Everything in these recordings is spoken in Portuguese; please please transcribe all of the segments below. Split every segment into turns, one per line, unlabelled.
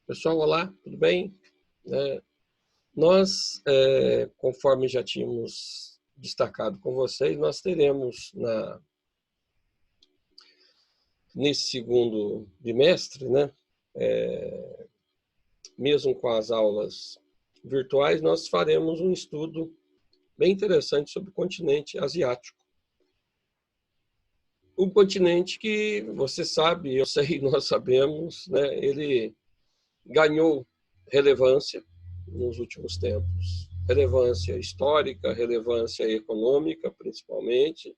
Pessoal, olá, tudo bem? Nós, conforme já tínhamos destacado com vocês, nós teremos nesse segundo bimestre, mesmo com as aulas virtuais, nós faremos um estudo bem interessante sobre o continente asiático. Um continente que você sabe, eu sei, nós sabemos, ele ganhou relevância nos últimos tempos, relevância histórica, relevância econômica, principalmente,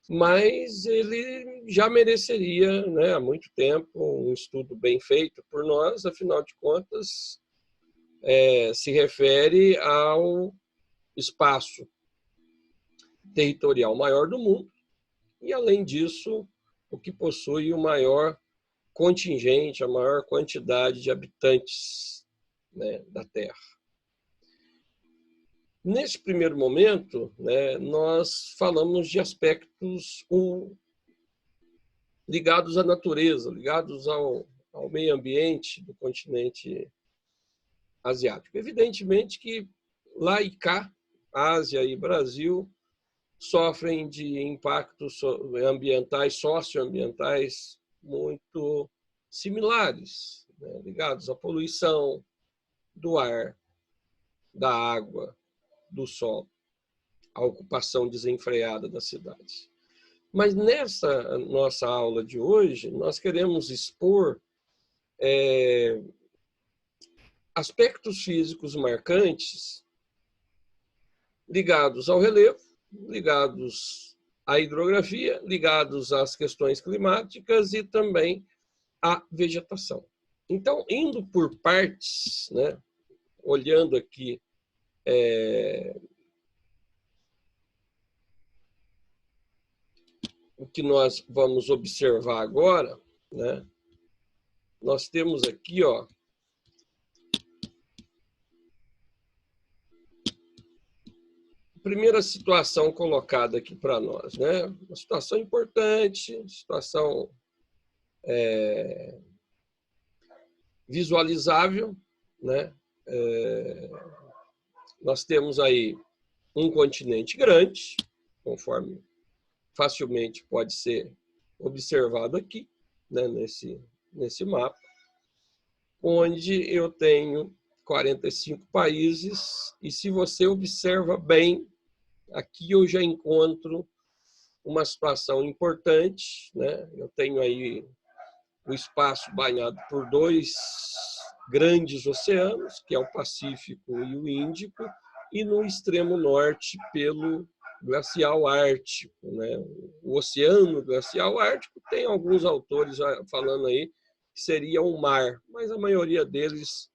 mas ele já mereceria, há muito tempo, um estudo bem feito por nós, afinal de contas, se refere ao espaço territorial maior do mundo e, além disso, o que possui o maior contingente, a maior quantidade de habitantes, da Terra. Nesse primeiro momento, nós falamos de aspectos ligados à natureza, ligados ao meio ambiente do continente asiático. Evidentemente que lá e cá, Ásia e Brasil, sofrem de impactos ambientais, socioambientais muito similares, ligados à poluição do ar, da água, do solo, a ocupação desenfreada das cidades. Mas nessa nossa aula de hoje, nós queremos expor aspectos físicos marcantes ligados ao relevo, ligados à hidrografia, ligados às questões climáticas e também à vegetação. Então, indo por partes, olhando aqui o que nós vamos observar agora, nós temos aqui, a primeira situação colocada aqui para nós, uma situação importante, situação visualizável, nós temos aí um continente grande, conforme facilmente pode ser observado aqui, nesse mapa, onde eu tenho 45 países, e se você observa bem, aqui eu já encontro uma situação importante, eu tenho aí o espaço banhado por dois grandes oceanos, que é o Pacífico e o Índico, e no extremo norte pelo glacial ártico. O Oceano Glacial Ártico tem alguns autores falando aí que seria um mar, mas a maioria deles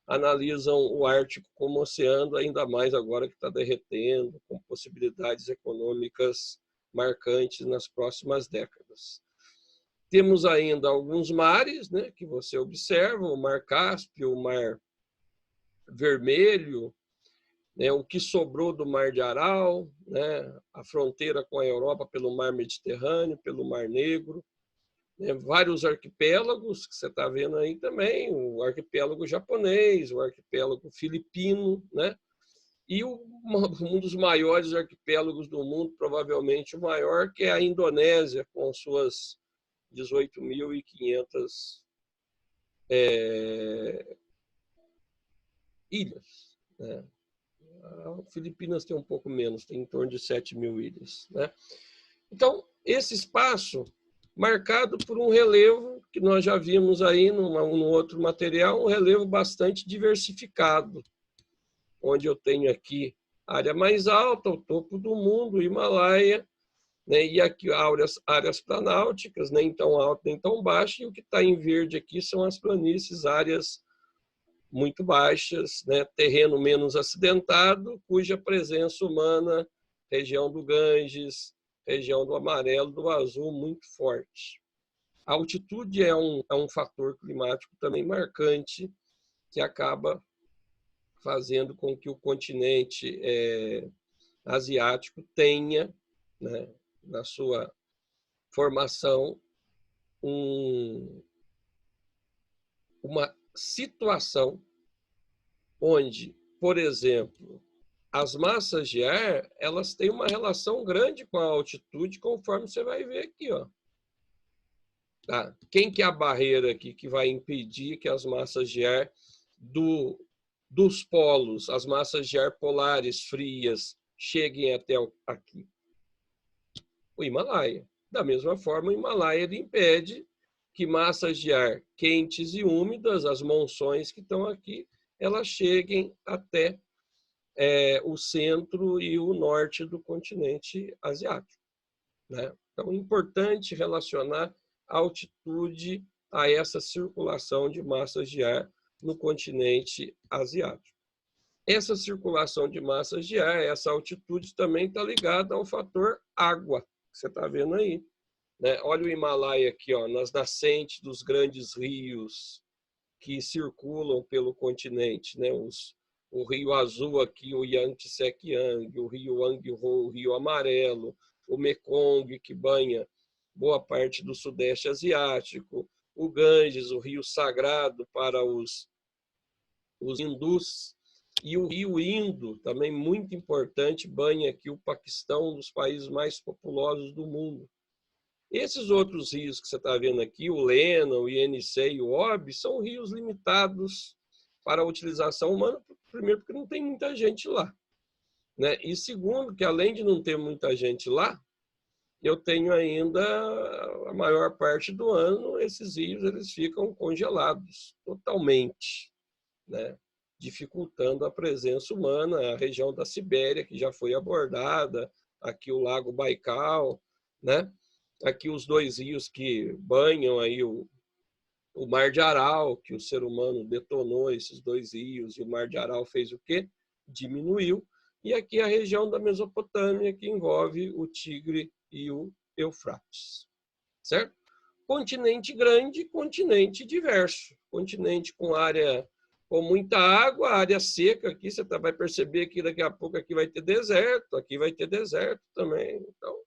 analisam o Ártico como oceano, ainda mais agora que está derretendo, com possibilidades econômicas marcantes nas próximas décadas. Temos ainda alguns mares, que você observa, o Mar Cáspio, o Mar Vermelho, o que sobrou do Mar de Aral, a fronteira com a Europa pelo Mar Mediterrâneo, pelo Mar Negro, vários arquipélagos que você está vendo aí também, o arquipélago japonês, o arquipélago filipino, e um dos maiores arquipélagos do mundo, provavelmente o maior, que é a Indonésia, com suas 18.500 ilhas. Filipinas tem um pouco menos, tem em torno de 7.000 ilhas. Então, esse espaço marcado por um relevo que nós já vimos aí no outro material, um relevo bastante diversificado, onde eu tenho aqui a área mais alta, o topo do mundo, o Himalaia, e aqui áreas planáuticas, nem tão alto nem tão baixo, e o que está em verde aqui são as planícies, áreas muito baixas, terreno menos acidentado, cuja presença humana, região do Ganges, região do amarelo, do azul, muito forte. A altitude é um fator climático também marcante, que acaba fazendo com que o continente asiático tenha, na sua formação, uma situação onde, por exemplo, as massas de ar, elas têm uma relação grande com a altitude, conforme você vai ver aqui, ó. Tá? Quem que é a barreira aqui que vai impedir que as massas de ar dos polos, as massas de ar polares frias, cheguem até aqui? O Himalaia. Da mesma forma, o Himalaia ele impede que massas de ar quentes e úmidas, as monções que estão aqui, elas cheguem até o centro e o norte do continente asiático, né? Então, é importante relacionar a altitude a essa circulação de massas de ar no continente asiático. Essa circulação de massas de ar, essa altitude também está ligada ao fator água, que você está vendo aí, né? Olha o Himalaia aqui, ó, nas nascentes dos grandes rios que circulam pelo continente, né? O Rio Azul aqui, o Yangtze-Kiang, o Rio Angho, o Rio Amarelo, o Mekong, que banha boa parte do Sudeste Asiático, o Ganges, o rio sagrado para os hindus, e o Rio Indo, também muito importante, banha aqui o Paquistão, um dos países mais populosos do mundo. Esses outros rios que você está vendo aqui, o Lena, o Yenisei e o Obi, são rios limitados para a utilização humana, primeiro porque não tem muita gente lá, né? E segundo, que além de não ter muita gente lá, eu tenho ainda, a maior parte do ano, esses rios eles ficam congelados totalmente, né? Dificultando a presença humana. A região da Sibéria, que já foi abordada, aqui o Lago Baikal, né? Aqui os dois rios que banham aí o Mar de Aral, que o ser humano detonou esses dois rios, e o Mar de Aral fez o quê? Diminuiu. E aqui a região da Mesopotâmia, que envolve o Tigre e o Eufrates. Certo? Continente grande, continente diverso. Continente com área com muita água, área seca. Aqui você vai perceber que daqui a pouco aqui vai ter deserto, aqui vai ter deserto também. Então,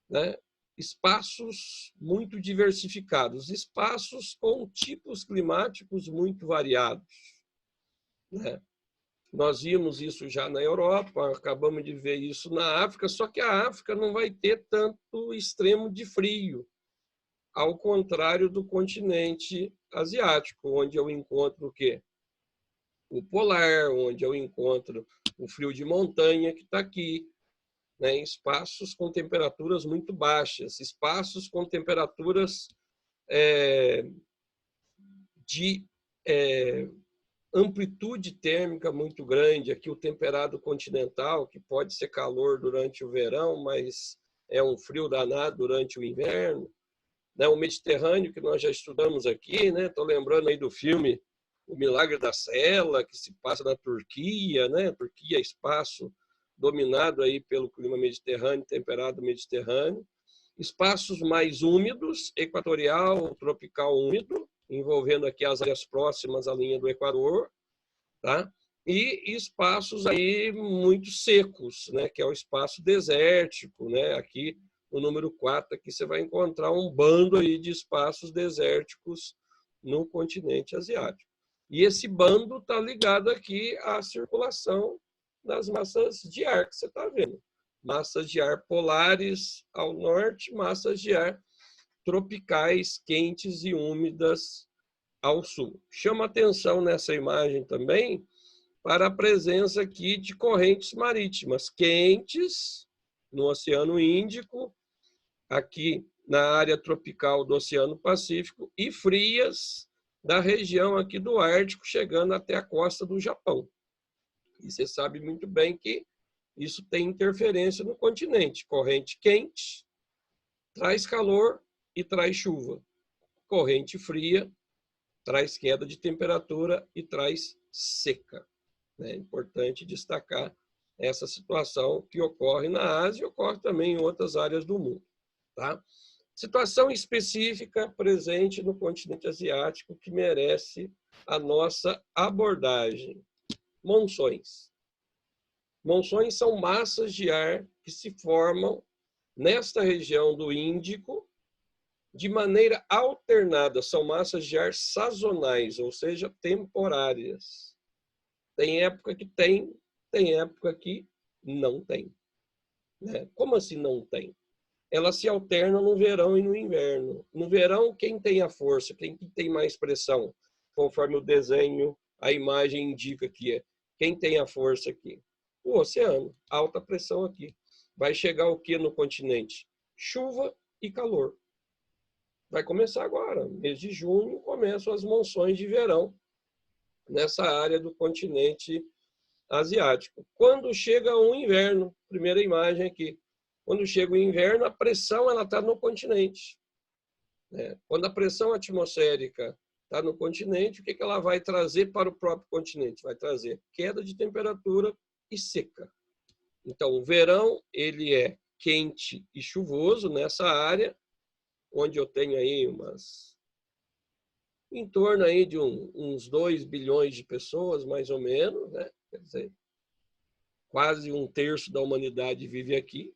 né? Espaços muito diversificados, espaços com tipos climáticos muito variados, né? Nós vimos isso já na Europa, acabamos de ver isso na África, só que a África não vai ter tanto extremo de frio, ao contrário do continente asiático, onde eu encontro o quê? O polar, onde eu encontro o frio de montanha que está aqui, né? Espaços com temperaturas muito baixas, espaços com temperaturas de amplitude térmica muito grande. Aqui o temperado continental, que pode ser calor durante o verão, mas é um frio danado durante o inverno, né? O Mediterrâneo, que nós já estudamos aqui, né? Estou lembrando aí do filme O Milagre da Cela, que se passa na Turquia, né? Turquia é espaço dominado aí pelo clima mediterrâneo, temperado mediterrâneo. Espaços mais úmidos, equatorial, tropical úmido, envolvendo aqui as áreas próximas à linha do Equador, tá? E espaços aí muito secos, né? Que é o espaço desértico, né? Aqui no número 4, aqui você vai encontrar um bando aí de espaços desérticos no continente asiático. E esse bando está ligado aqui à circulação das massas de ar que você está vendo. Massas de ar polares ao norte, massas de ar tropicais, quentes e úmidas ao sul. Chama atenção nessa imagem também para a presença aqui de correntes marítimas quentes no Oceano Índico, aqui na área tropical do Oceano Pacífico, e frias da região aqui do Ártico, chegando até a costa do Japão. E você sabe muito bem que isso tem interferência no continente. Corrente quente traz calor e traz chuva. Corrente fria traz queda de temperatura e traz seca. É importante destacar essa situação que ocorre na Ásia e ocorre também em outras áreas do mundo. Tá? Situação específica presente no continente asiático que merece a nossa abordagem. Monções. Monções são massas de ar que se formam nesta região do Índico, de maneira alternada. São massas de ar sazonais, ou seja, temporárias. Tem época que tem época que não tem. Né? Como assim não tem? Elas se alternam no verão e no inverno. No verão, quem tem a força, quem tem mais pressão, conforme o desenho, a imagem indica que é. Quem tem a força aqui? O oceano, alta pressão aqui. Vai chegar o que no continente? Chuva e calor. Vai começar agora, mês de junho, começam as monções de verão nessa área do continente asiático. Quando chega o inverno, primeira imagem aqui, quando chega o inverno, a pressão está no continente. Né? Quando a pressão atmosférica está no continente, o que ela vai trazer para o próprio continente? Vai trazer queda de temperatura e seca. Então, o verão ele é quente e chuvoso nessa área, onde eu tenho aí em torno aí de uns 2 bilhões de pessoas, mais ou menos, né? Quer dizer, quase 1/3 da humanidade vive aqui,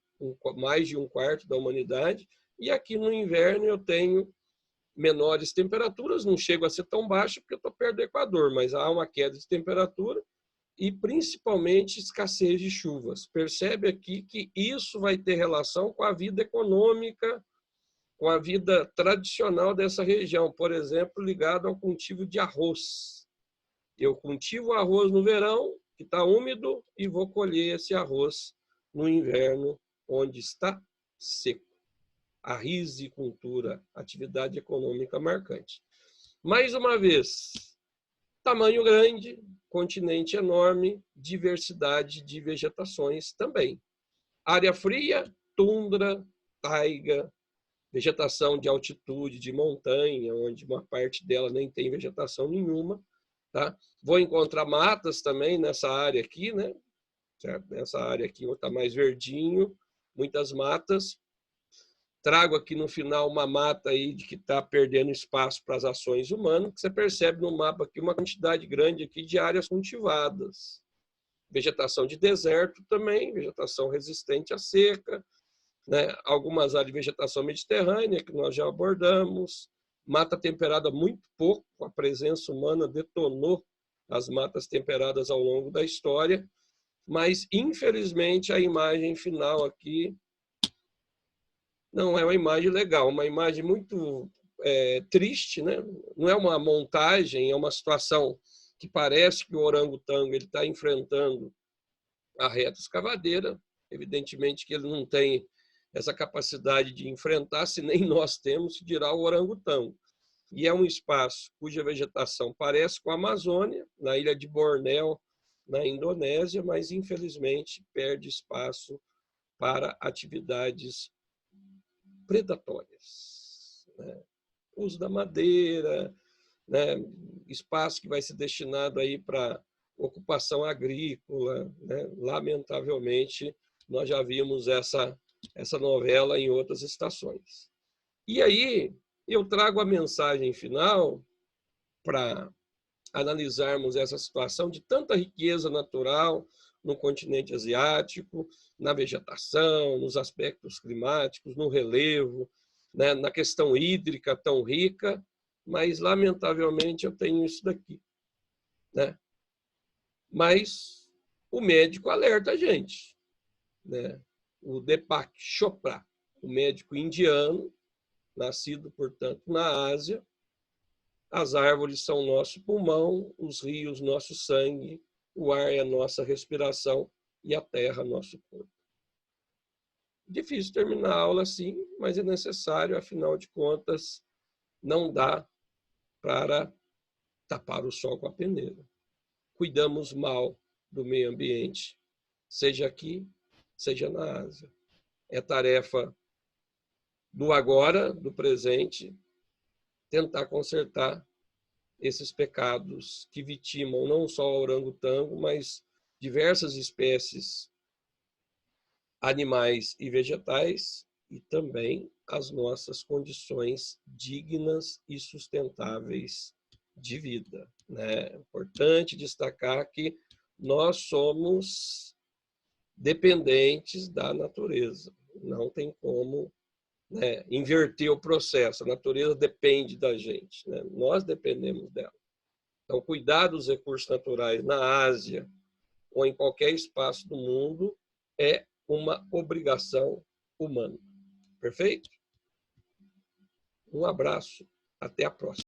mais de 1/4 da humanidade, e aqui no inverno eu tenho menores temperaturas, não chego a ser tão baixo porque eu estou perto do Equador, mas há uma queda de temperatura e principalmente escassez de chuvas. Percebe aqui que isso vai ter relação com a vida econômica, com a vida tradicional dessa região, por exemplo, ligado ao cultivo de arroz. Eu cultivo arroz no verão, que está úmido, e vou colher esse arroz no inverno, onde está seco. A rizicultura, atividade econômica marcante. Mais uma vez, tamanho grande, continente enorme, diversidade de vegetações também. Área fria, tundra, taiga, vegetação de altitude, de montanha, onde uma parte dela nem tem vegetação nenhuma. Tá? Vou encontrar matas também nessa área aqui, né? Certo? Nessa área aqui está mais verdinho, muitas matas. Trago aqui no final uma mata aí de que está perdendo espaço para as ações humanas, que você percebe no mapa aqui uma quantidade grande aqui de áreas cultivadas. Vegetação de deserto também, vegetação resistente à seca, né? Algumas áreas de vegetação mediterrânea que nós já abordamos. Mata temperada muito pouco, a presença humana detonou as matas temperadas ao longo da história, mas infelizmente a imagem final aqui não é uma imagem legal, uma imagem muito triste, né? Não é uma montagem, é uma situação que parece que o orangotango está enfrentando a reta escavadeira, evidentemente que ele não tem essa capacidade de enfrentar, se nem nós temos, que dirá o orangotango. E é um espaço cuja vegetação parece com a Amazônia, na ilha de Bornéu, na Indonésia, mas infelizmente perde espaço para atividades predatórias. Né? Uso da madeira, né? Espaço que vai ser destinado aí para ocupação agrícola. Né? Lamentavelmente, nós já vimos essa novela em outras estações. E aí, eu trago a mensagem final para analisarmos essa situação de tanta riqueza natural no continente asiático, na vegetação, nos aspectos climáticos, no relevo, né, na questão hídrica tão rica, mas, lamentavelmente, eu tenho isso daqui. Né? Mas o médico alerta a gente. Né? O Deepak Chopra, o médico indiano, nascido, portanto, na Ásia. As árvores são nosso pulmão, os rios nosso sangue, o ar é nossa respiração e a terra nosso corpo. Difícil terminar a aula assim, mas é necessário, afinal de contas, não dá para tapar o sol com a peneira. Cuidamos mal do meio ambiente, seja aqui, seja na Ásia. É tarefa do agora, do presente, tentar consertar esses pecados que vitimam não só o orangotango, mas diversas espécies animais e vegetais e também as nossas condições dignas e sustentáveis de vida. Né? É importante destacar que nós somos dependentes da natureza. Não tem como né, inverter o processo. A natureza depende da gente, né? Nós dependemos dela. Então, cuidar dos recursos naturais na Ásia ou em qualquer espaço do mundo é uma obrigação humana. Perfeito? Um abraço. Até a próxima.